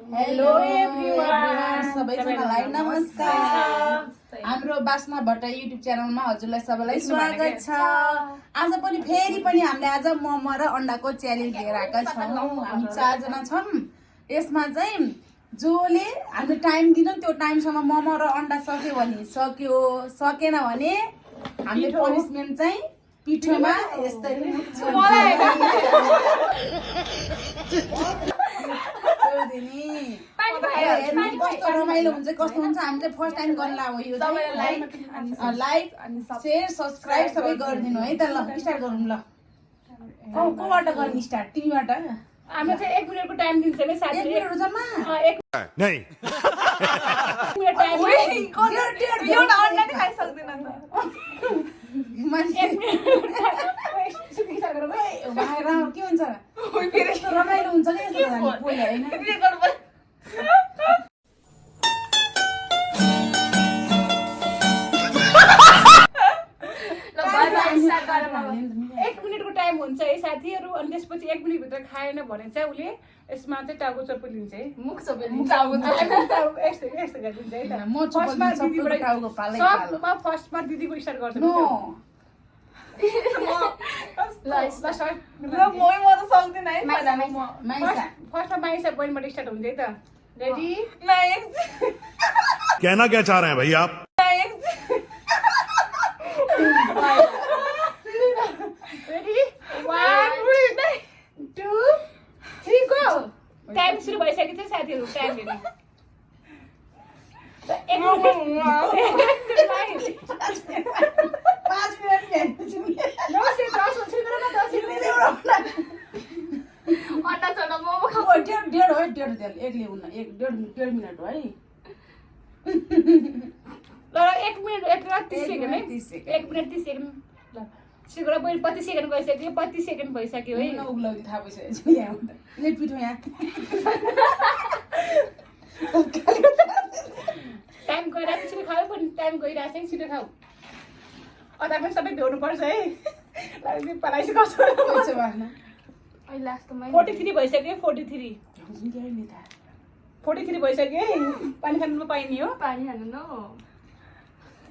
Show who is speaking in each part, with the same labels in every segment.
Speaker 1: Hello everyone सबैजनालाई नमस्कार। हाम्रो बास्ना भट्ट युट्युब च्यानलमा हजुरलाई सबैलाई स्वागत छ। आज पनि फेरि पनि हामीले आज मोमो र अन्डाको च्यालेन्ज लिएर आएका छौँ। हामी 4 जना छौँ। यसमा चाहिँ जोले हामीले टाइम दिनु त्यो टाइमसम्म मोमो र अन्डा सक्यो भने सक्यो, सकेन भने हामीले पनिसमेन्ट चाहिँ पिठोमा यस्तरी कस्तो रमाइलो हुन्छ कस्तो हुन्छ। हामी चाहिँ फर्स्ट टाइम गर्न लाग्यो यो लाइक शेयर सब्सक्राइब सबै गरिदिनु है त। ल स्टार्ट गरौँ। ल कोबाट गर्ने स्टार्ट? तिमीबाट?
Speaker 2: हामी चाहिँ 1 मिनेटको टाइम दिन्छ नि साथी।
Speaker 1: 1 मिनेट जम्मा?
Speaker 3: नहीं
Speaker 2: मिनेट टाइम
Speaker 4: यो अन्डा नि खाइ सक्दैन त।
Speaker 1: मान्छे बाहिर के हुन्छ रमाइलो हुन्छ कि पहिला होइन।
Speaker 2: एक मिनेटको टाइम हुन्छ है साथीहरू। अनि त्यसपछि 1 मिनेट भित्र खाएन भने चाहिँ उसले यसमा चाहिँ टाउको चप्पु लिन्छ है।
Speaker 4: मुख सबै
Speaker 2: फर्स्टमा दिदीको स्टार्ट गर्छ। फर्स्टमा माइसा बहिनीबाट स्टार्ट हुन्छ है त। रेडी?
Speaker 3: कहना क्या चाह रहे हैं भाई आप?
Speaker 2: रेडी? 1 2 3 गो। टाइम सुरु भइसकेको छ साथीहरू। टाइम हेर्नु।
Speaker 1: 5 मिनट डेढ मिनट हो है।
Speaker 2: 1 मिनट 30 सेकेन्ड है। 1 मिनट 30 सेकेन्ड। ल सिगरेट पनि 25 सेकेन्ड गइसक्यो। 25 सेकेन्ड भइसक्यो है।
Speaker 1: उग्लाउदी थाहा भइसकेको छ यहाँ लेट पिठो यहाँ।
Speaker 2: टाइम गइरहेको छिटो खाऊ पनि। टाइम गइरहेको छ छिटो खाऊ। अदा पनि सबै भ्याउनु पर्छ है। पलाइसी कसो 43 भइसक्यो। 43 भइसक्यो है। पानी खानु पाइने हो।
Speaker 4: पानी खानु न।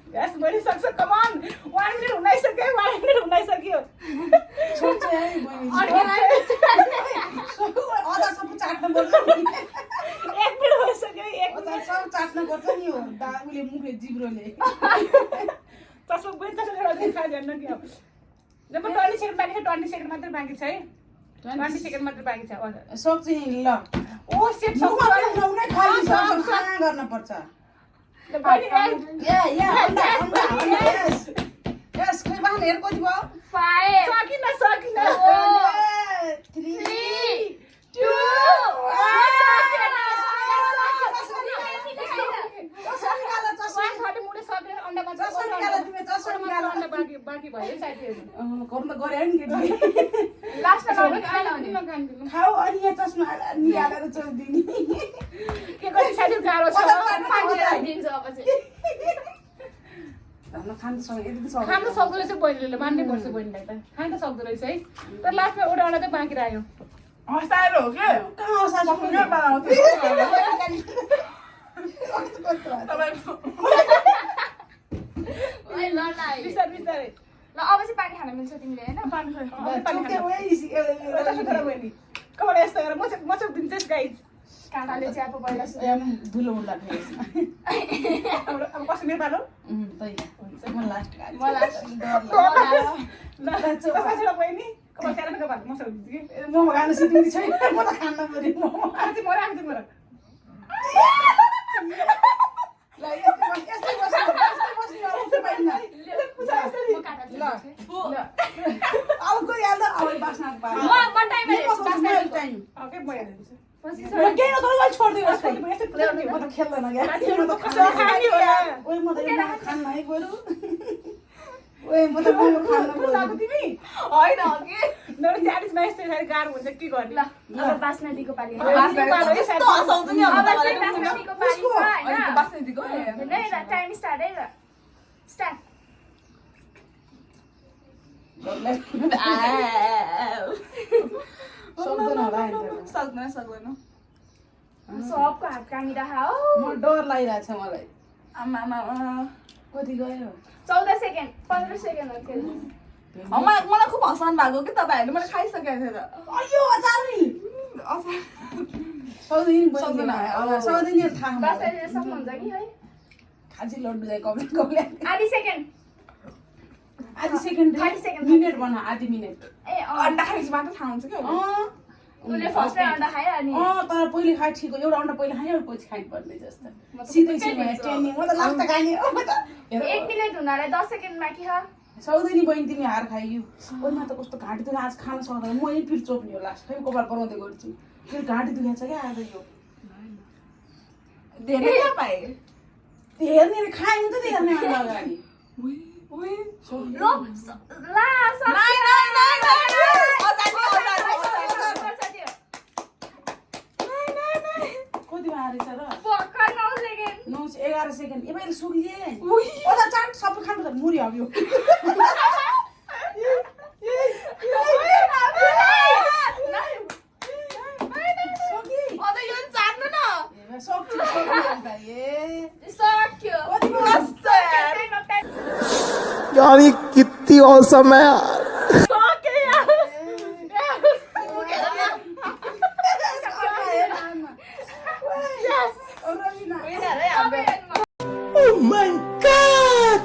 Speaker 2: यस बढी सक्छ। कम अन 1 मिनेट हुन आइसक्यो। 1 मिनेट हुन आइसक्यो।
Speaker 1: सोच्छ है बहिनी अदा सब चाट्नु पर्छ नि।
Speaker 2: 1 मिनेट भइसक्यो। 1
Speaker 1: अदा सब चाट्नु पर्छ नि हो दाउले मुखले जिब्रोले।
Speaker 2: तसो पनि तसो खाइदिनु नि। जब 20 सेकेन्ड बाँकी छ। 20 सेकेन्ड मात्र बाँकी छ है। 20 सेकेन्ड मात्र बाँकी छ।
Speaker 1: सक्छ नि। ल
Speaker 2: ओ सेट
Speaker 1: सक्छ खाली सब गर्न पर्छ। यस खै बाहन हेर कति भयो?
Speaker 4: 5
Speaker 2: सकिन
Speaker 4: 3 2
Speaker 2: बाँकी भयो साथीहरू।
Speaker 1: गर्नु त गरे नि
Speaker 4: लास्टमा
Speaker 1: खाऊ अनि यहाँ चस्मा निहालेर चोरिदिने
Speaker 2: के गर्ने साथीहरू। गाह्रो छ।
Speaker 4: दिन्छ अब चाहिँ
Speaker 1: खानु
Speaker 2: सक्दो रहेछ बहिनीले। मान्नै पर्छ बहिनीलाई त। खान त सक्दो रहेछ है। तर लास्टमा एउटा अन्डा चाहिँ बाँकी रह्यो।
Speaker 1: हँसाएर हो के कहाँ हँसा
Speaker 2: बिस्तारै बिस्तारै।
Speaker 4: ल अब चाहिँ पानी खान मिल्छ तिमीले हैन।
Speaker 2: पानी बहिनी कबाट यस्तो गरेर मचक दिन्छ गाइज।
Speaker 4: काँटाले चाहिँ अब पहिला
Speaker 1: धुलो उड्ला फेरि
Speaker 2: अब कसो मेरो पालो?
Speaker 1: म लास्ट
Speaker 2: बहिनी कबाट च्यालेन्ज कबाट मसँग दिन्छ कि
Speaker 1: मोमो खानु सिक्नु छैन। म त खान्न पऱ्यो मोमो।
Speaker 2: आजै मर
Speaker 1: यस्तै बस्नु पाइन्न। अब कोही हाल्दा अब बास्ना टाइम
Speaker 2: ओके भइहाल्छ।
Speaker 1: केही नगर्दा छोड्दै बस्छु। म त खेल्दैन क्या। म त खान्न है बरु। म त मोमो खान्न
Speaker 2: तिमी
Speaker 4: हैन के
Speaker 2: मेरो 40 मा यस्तो गाह्रो हुन्छ के गर्ने।
Speaker 4: ल अब बास्ना दिको पाली
Speaker 1: हँसाउँछ नि।
Speaker 4: अब चाहिँ बास्ना दिको पाली छ हैन।
Speaker 1: बास्ना दिको
Speaker 4: ल टाइम स्टार्ट है। ल स्टार्ट।
Speaker 1: सक्दैन होला
Speaker 4: सक्दैन सबको हात कामिरहेको हो
Speaker 1: म डर लागिरहेको छ मलाई
Speaker 4: आमा
Speaker 1: कति गयो
Speaker 4: 14 सेकेन्ड 15 सेकेन्ड हो खेल्नु मलाई खुब हँसाउनु भएको कि तपाईँहरूले मैले खाइसकेको थिएँ त
Speaker 1: अयो अचार नि सौदिनी
Speaker 4: सक्दैन।
Speaker 1: सौदिनी थाहा
Speaker 4: कसैले सक्नुहुन्छ कि है
Speaker 1: खाजी लड्डु जाए कब्ले
Speaker 4: आधी सेकेन्ड
Speaker 1: आधी सेकेन्ड
Speaker 4: 30 सेकेन्ड
Speaker 1: मिनेट बना आधी मिनेट
Speaker 4: ए अन्डा खाएपछि मात्र थाहा हुन्छ क्या उसले फर्स्टमै अन्डा खायो अनि
Speaker 1: तर पहिले खाए ठिक हो एउटा अन्डा पहिले खाने एउटा पछि खानु पर्ने जस्तो सिधै सिधै ट्रेनिङ म त लास्ट खाने हो म त
Speaker 4: 1 मिनेट हुनाले 10 सेकेन्ड बाँकी छ
Speaker 1: सौदिनी बहिनी तिमी हार खाइयो ओइमा त कस्तो घाँटी दुख्यो आज खान सक्दैन म यही पिर चोप्ने हो लास्ट फेरि कपाल बनाउँदै गर्छु फेरि घाँटी दुखेको छ क्या आज यो
Speaker 4: धेरै क्या पाए
Speaker 1: हेर्ने खायो नि त त्यो हेर्ने अन्डा अगाडि
Speaker 4: लो ला नाइ
Speaker 1: कतिमा हारेछ र
Speaker 4: भर्खर 9 सेकेन्ड
Speaker 1: 11 सेकेन्ड ए मैले सुक्लिए ओला चाट सबै खानु त मुरी हग्यो
Speaker 5: यार ये कितनी औसम है यार Oh my God!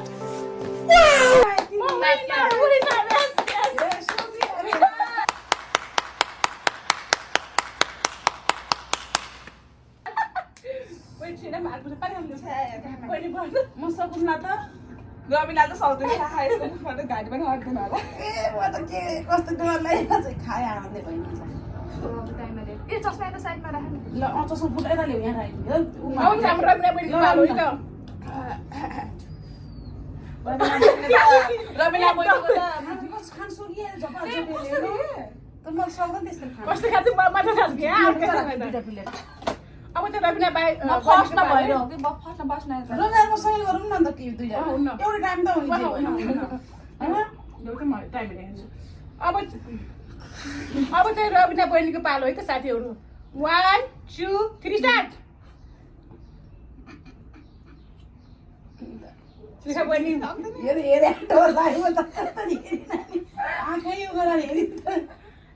Speaker 1: म सकुन्ला त
Speaker 4: रमिला त सक्दैन खाएछ घाँटी पनि हट्दैन होला
Speaker 1: ए म त के कस्तो डर लागिरहेको छ खाए आउँदै बहिनी
Speaker 4: ए चस्मा त साइडमा राख्नु
Speaker 1: ल चस्मा फुटेर ल्याउ यहाँ राख्नु
Speaker 2: आउँछ हाम्रो रमिना बहिनीको पालो है त
Speaker 4: रमिला बोलेको त
Speaker 1: खान सकिए झपा त म सक्दैन त्यस्तो खान
Speaker 2: कस्तो खान्छ मात्र खान्छ क्या
Speaker 1: दुईटा प्लेट
Speaker 2: अब त रमिना बाई
Speaker 4: फर्स्टमा भएर हो कि फर्स्टमा बस्न
Speaker 1: रोजाको सही गरौँ न त के दुईटा एउटा टाइम त हुने
Speaker 2: एउटा टाइम हेर्छु अब चाहिँ रमिना बहिनीको पालो है त साथीहरू 1 2 3 स्टार्ट शिखा बहिनी
Speaker 1: हेरे हेरे डर लाग्यो त आँखै यो गरेर हेरि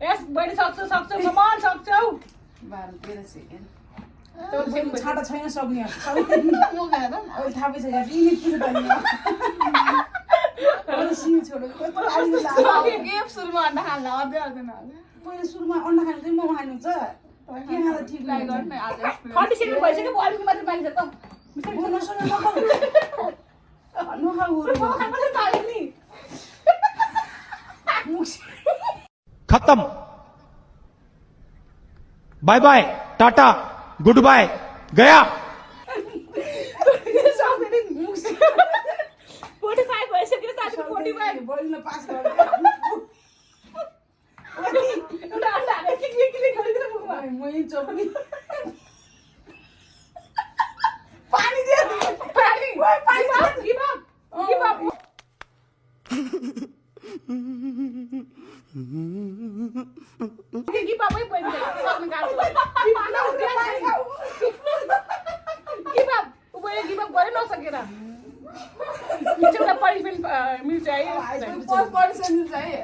Speaker 2: यस बहिनी सक्छौ कमान सक्छौ
Speaker 1: 12 सेकेन्ड
Speaker 2: चौध सेकेन्ड
Speaker 1: छाटा छैन सक्ने अहिले थाहा भइसक्यो यिनी किन त सिमी छोडो
Speaker 4: गेम सुरुमा अन्डा खाल्ला अझै आउँदैन
Speaker 1: पहिले सुरुमा अन्डा खानु चाहिँ मोमो खानु छ के खाँदा ठिक
Speaker 4: ट्राई
Speaker 1: लाग्छ
Speaker 4: गर्नु आज
Speaker 2: 30 सेकेन्ड भइसक्यो अब अलिकति मात्र बाँकी छ त
Speaker 1: नसुन नखाऊ
Speaker 2: मोमो खानु मात्रै पाल्यो नि
Speaker 5: खत्म bye bye tata good bye गया
Speaker 2: 45 भइसक्यो साथीको 45
Speaker 1: बोल्न पास गर्नु
Speaker 2: एउटा अन्डा हालेर क्लिक गरिदिनु मुखमा
Speaker 1: मै चोप्नी पानी दे
Speaker 2: पानी गिभ अप गिभ अप है बहिनी सक्नु गाह्रो give up ube give up गरे नसकेर एउटा पनिसमेन्ट मिल्छ है
Speaker 4: फर्स्ट पर्सन चाहिँ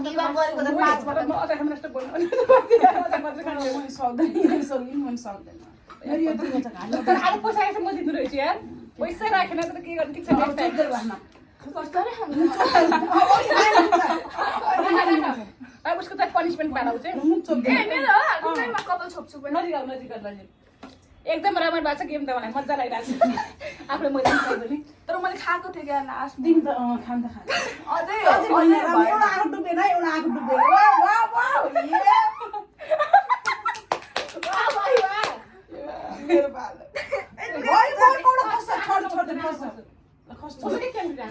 Speaker 4: गिभ अप गरेको त 5 बाट
Speaker 2: म अझै खान जस्तो बोल्नु
Speaker 1: म सक्दैन सक्दिन म सक्दैन मेरो यो त छ खानु
Speaker 2: तर आज पैसा आएछ म दिनु रहेछु यार पैसा राखेन त के गर्नु ठिक छ
Speaker 1: चोक्दै भन्न
Speaker 4: कस्तै खानु
Speaker 2: अब उसको त पनिसमेन्ट पालाउ चाहिँ
Speaker 1: मुख चोक्दै
Speaker 4: ए मेरो रुममा कपाल छोप्छु पनि
Speaker 2: नजिक एकदम राम्रो भएको छ गेम त मलाई मजा लागिरहेको छ आफूले मैले ट्राई गर्ने
Speaker 4: तर मैले खाएको थिएँ क्या लास्ट
Speaker 1: तिमी त खान त खान
Speaker 4: अझै
Speaker 1: एउटा आँखा डुबेन एउटा आँखा डुबेन वाह वाह मेरो पालो ओइ कोडा खस्छ छोड खस्छ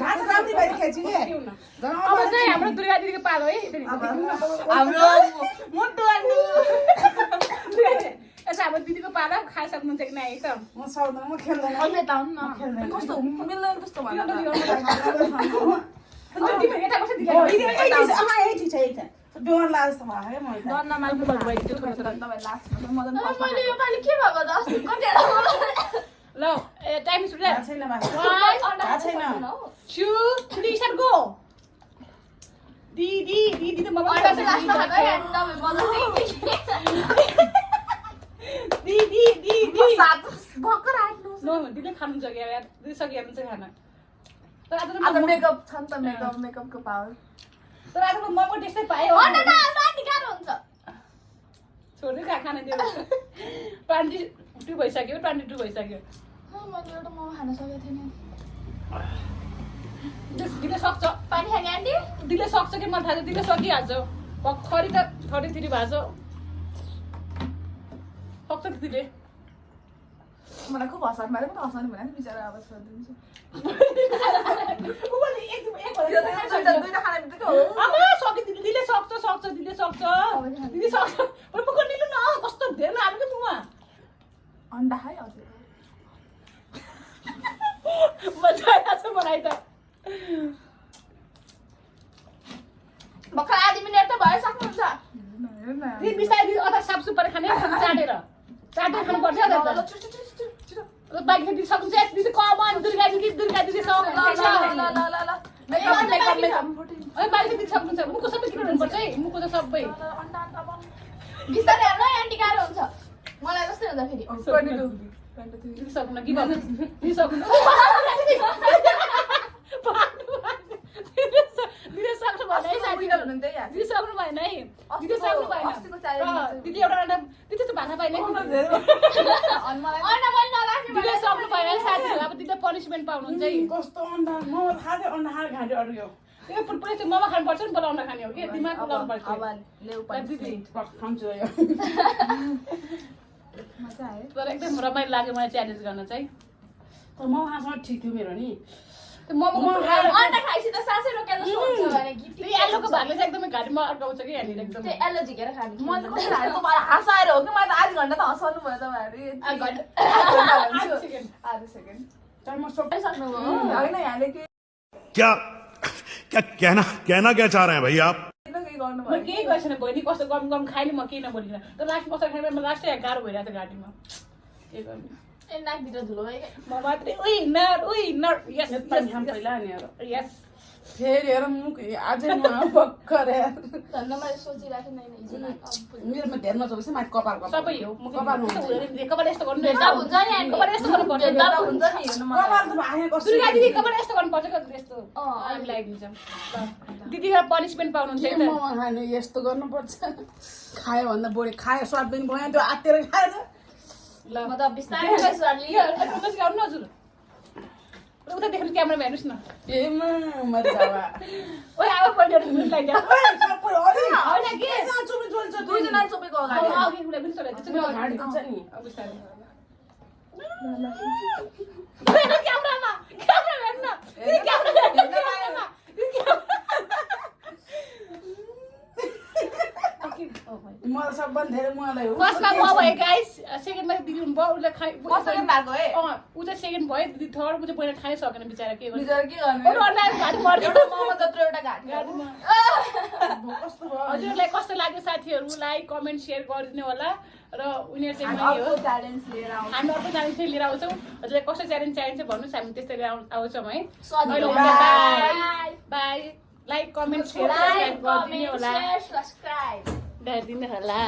Speaker 1: घाँस राम्री भएर खेच्यो के
Speaker 2: अब चाहिँ हाम्रो दुर्गा दिदीको पालो है
Speaker 4: हाम्रो मुटु अन्डु
Speaker 2: यसो हाम्रो दिदीको पालो खाइसक्नुहुन्छ कि नै त
Speaker 1: म सक्दैन म खेल्दैन
Speaker 4: अहिले त आउनु न कस्तो मिल्दैन कस्तो भन्नु
Speaker 2: तिमी यता कसरी दिलाइ
Speaker 1: यही ठिक छ डर लाग्छ भयो मैले त।
Speaker 4: डर नमान्नु
Speaker 2: तपाईँ
Speaker 4: तपाईँ
Speaker 2: तपाईँ
Speaker 4: लास्टमा मदन
Speaker 6: मैले योपालि के भएको त अस्ति कतिवटा
Speaker 2: ल टाइम सुरु
Speaker 1: थाहा छैन बा।
Speaker 2: 1
Speaker 1: थाहा छैन।
Speaker 2: 2 3 स्टार्ट गो दिदी त ममा
Speaker 6: अन्डा चाहिँ लास्टमा खाएको है अनि तपाईँ मजाले
Speaker 2: दिदी
Speaker 4: सात भर्खर आइनु
Speaker 2: नो दिदीले खानु छ क्या यार दिदी सकिहाल्नु छ खाना तर आज
Speaker 4: आज मेकअप छ नि त मेकअपको पावर
Speaker 2: तर आज मको टेस्टै पायो
Speaker 6: अन्डा त राति गाह्रो हुन्छ
Speaker 2: छोड्दै खाना दियो 22 भइसक्यो 22 भइसक्यो
Speaker 6: मैले एउटा मोमो खान सकेको थिएन
Speaker 2: दिदीले सक्छ
Speaker 6: पानी खाने आन्टी
Speaker 2: दिदीले सक्छ कि मलाई थाहा छ दिदीले सकिहाल्छ भर्खरै त 33 भएको छ सक्छ दिदीले
Speaker 4: मलाई खुब हँसाउनु मारे पनि हँसाउनु भनेको नि बिचरा आवाज गरिदिन्छु दुईटा खाना बित्तिकै हो
Speaker 2: आमा सक्यो दिदीले सक्छ दिदीले सक्छ दिदी सक्छ पर मुख निल्नु न कस्तो धेरै हाल्नु के मुखमा
Speaker 4: अन्डा खाइ हजुर
Speaker 2: मजा आइरहेछ मलाई त
Speaker 6: भर्खर आधी मिनट त भयो सक्नुहुन्छ
Speaker 2: दिदी बिस्तारै दिदी अथा साफ सुपर खाने चाटेर खानुपर्छ नि त बाइक दिदी सक्नुहुन्छ दिदी कमन दुर्गा दिदी सक्नुहुन्छ ओइ बाइक दिदी सक्नुहुन्छ मुखको सबै किन हुनुपर्छ है मुखको त सबै
Speaker 6: बिस्तारै हेर्नु है आन्टी गाह्रो हुन्छ मलाई जस्तै हुन्छ फेरि
Speaker 2: दिदी सक्नु गिभ अप दिदी सक्नु दिदी सक्नु भएन है साथी दिदी सक्नु भएन है दिदी सक्नु भएन दिदी एउटा अन्डा दिदी त भाषा पाएन
Speaker 6: अन्डा मैले नराख्ने
Speaker 2: दिदीले सक्नु भएन है साथीहरू अब दिदीले पनिसमेन्ट पाउनुहुन्छ है
Speaker 1: कस्तो अन्डा म खाँदै अन्डा खाएर घाँटी अड्क्यो।
Speaker 2: यो पुरै चाहिँ मोमो खानुपर्छ नि बोलाउन खाने हो कि दिमाग बोलाउनु पर्छ दिदी
Speaker 1: खान्छु यो।
Speaker 4: मजा आयो
Speaker 2: तर एकदम रमाइलो लाग्यो मलाई च्यालेन्ज गर्न चाहिँ
Speaker 1: तर म खाँसम्म ठिक थियो मेरो नि।
Speaker 2: त्यो मोमोको
Speaker 6: अन्डा खाएपछि त सासै रोकेर जस्तो हुन्छ भने कि
Speaker 2: त्यो एलोको भागले चाहिँ एकदमै घाँटीमा अड्काउँछ कि यहाँनिर एकदम
Speaker 6: त्यो एलो झिकेर खानु
Speaker 4: मैले त कस्तो हाल्यो तपाईँ हँसाएर हो कि मैले आधी घन्टा त हँसाउनु भयो तपाईँहरू आधा सेकेन्ड
Speaker 1: तर म सबै
Speaker 6: सक्नुभयो
Speaker 4: होइन यहाँले के
Speaker 3: क्या क्या कहना क्या चाह रहे हैं भाई आप
Speaker 4: केही गर्नु
Speaker 2: म केही गर्छु न बहिनी कस्तो गम खाएँ नि म केही नबोलिनँ तर लास्टमा कस्तो खाएँ म लास्टै गाह्रो भइरहेको छ घाँटीमा के गर्नु
Speaker 6: ए नाकभित्र धुलो भयो क्या
Speaker 2: म मात्रै उही नर यस
Speaker 1: पानी खाम पहिला नि यार।
Speaker 2: यस
Speaker 1: फेरि हेर मुख अझै म भर्खर यार।
Speaker 6: धन्न मैले सोचिराखेँ नै हिजो
Speaker 1: मेरोमा धेर नचोकेछ माथि कपाल
Speaker 2: सबै हो
Speaker 1: कपाल
Speaker 2: कपाल यस्तो गर्नु
Speaker 6: भेदभाव हुन्छ नि आन्टी
Speaker 2: कपाल यस्तो गर्नुपर्छ
Speaker 6: भेदभाव हुन्छ नि
Speaker 4: हेर्नु
Speaker 1: कपाल त भागे कस्तो
Speaker 2: दुर्गा दिदी कपाल यस्तो गर्नुपर्छ क्या यस्तो
Speaker 6: अँ,
Speaker 2: हामी लगाइदिन्छ दिदीलाई पनिसमेन्ट पाउनुहुन्छ
Speaker 1: के
Speaker 2: है त
Speaker 1: मोमो खाने यस्तो गर्नुपर्छ। खायो भन्दा बढी खायो स्वाद पनि भयो त्यो आत्तिएर खाएर
Speaker 2: ल
Speaker 6: म त बिस्तारै स्वाद लियो
Speaker 2: गर्नु हजुर उता देख्नु क्यामेरामा हेर्नुहोस् न
Speaker 1: ए मजा आवा।
Speaker 2: ओइ अब पहिलेहरू घुम्नु लाग्यो
Speaker 1: सबै अरे
Speaker 2: होइन कि
Speaker 1: कहाँ चुप्नु चल्छ
Speaker 4: दुईजना चोपेको अगाडि
Speaker 2: अघि कुरा पनि चलाइदिन्छ
Speaker 1: मेरो घाँटी दुख्छ नि।
Speaker 2: अब बिस्तारै हेर्नु क्यामेरामा हेर्नु दिदी क्यामेरामा
Speaker 1: मलाई सबभन्दा धेरै मलाई हो।
Speaker 2: फर्स्टमा म भयो गाइस सेकेन्डमा दिदी हुनुभयो उसले खाइ
Speaker 4: कसरी भएको है
Speaker 2: ऊ चाहिँ सेकेन्ड भयो दिदी थर्ड ऊ चाहिँ पहिला खानै सकेन बिचरा के गर्नु
Speaker 4: बिचरा के गर्नु
Speaker 2: अरू अनलाइन घाँटी मर्यो
Speaker 4: एउटा मोमो जत्रो एउटा घाँटी
Speaker 2: घाँटीमा
Speaker 1: कस्तो भयो
Speaker 2: हजुरलाई कस्तो लाग्यो साथीहरू लाइक कमेन्ट सेयर गरिदिनु होला र उनीहरू चाहिँ मैले
Speaker 4: अर्को
Speaker 2: हो
Speaker 4: च्यालेन्ज लिएर आउँछ
Speaker 2: हामी अर्को च्यालेन्ज चाहिँ लिएर आउँछौँ हजुरलाई कस्तो च्यालेन्ज चाहिन्छ भन्नुहोस् हामी त्यस्तै लिएर आउँछौँ है
Speaker 6: स्वादिलो
Speaker 2: by by like comment share
Speaker 6: like
Speaker 2: subscribe गरिदिनु
Speaker 6: कमेन्ट
Speaker 2: होला
Speaker 6: शेयर सब्स्क्राइब
Speaker 2: गरिदिनु होला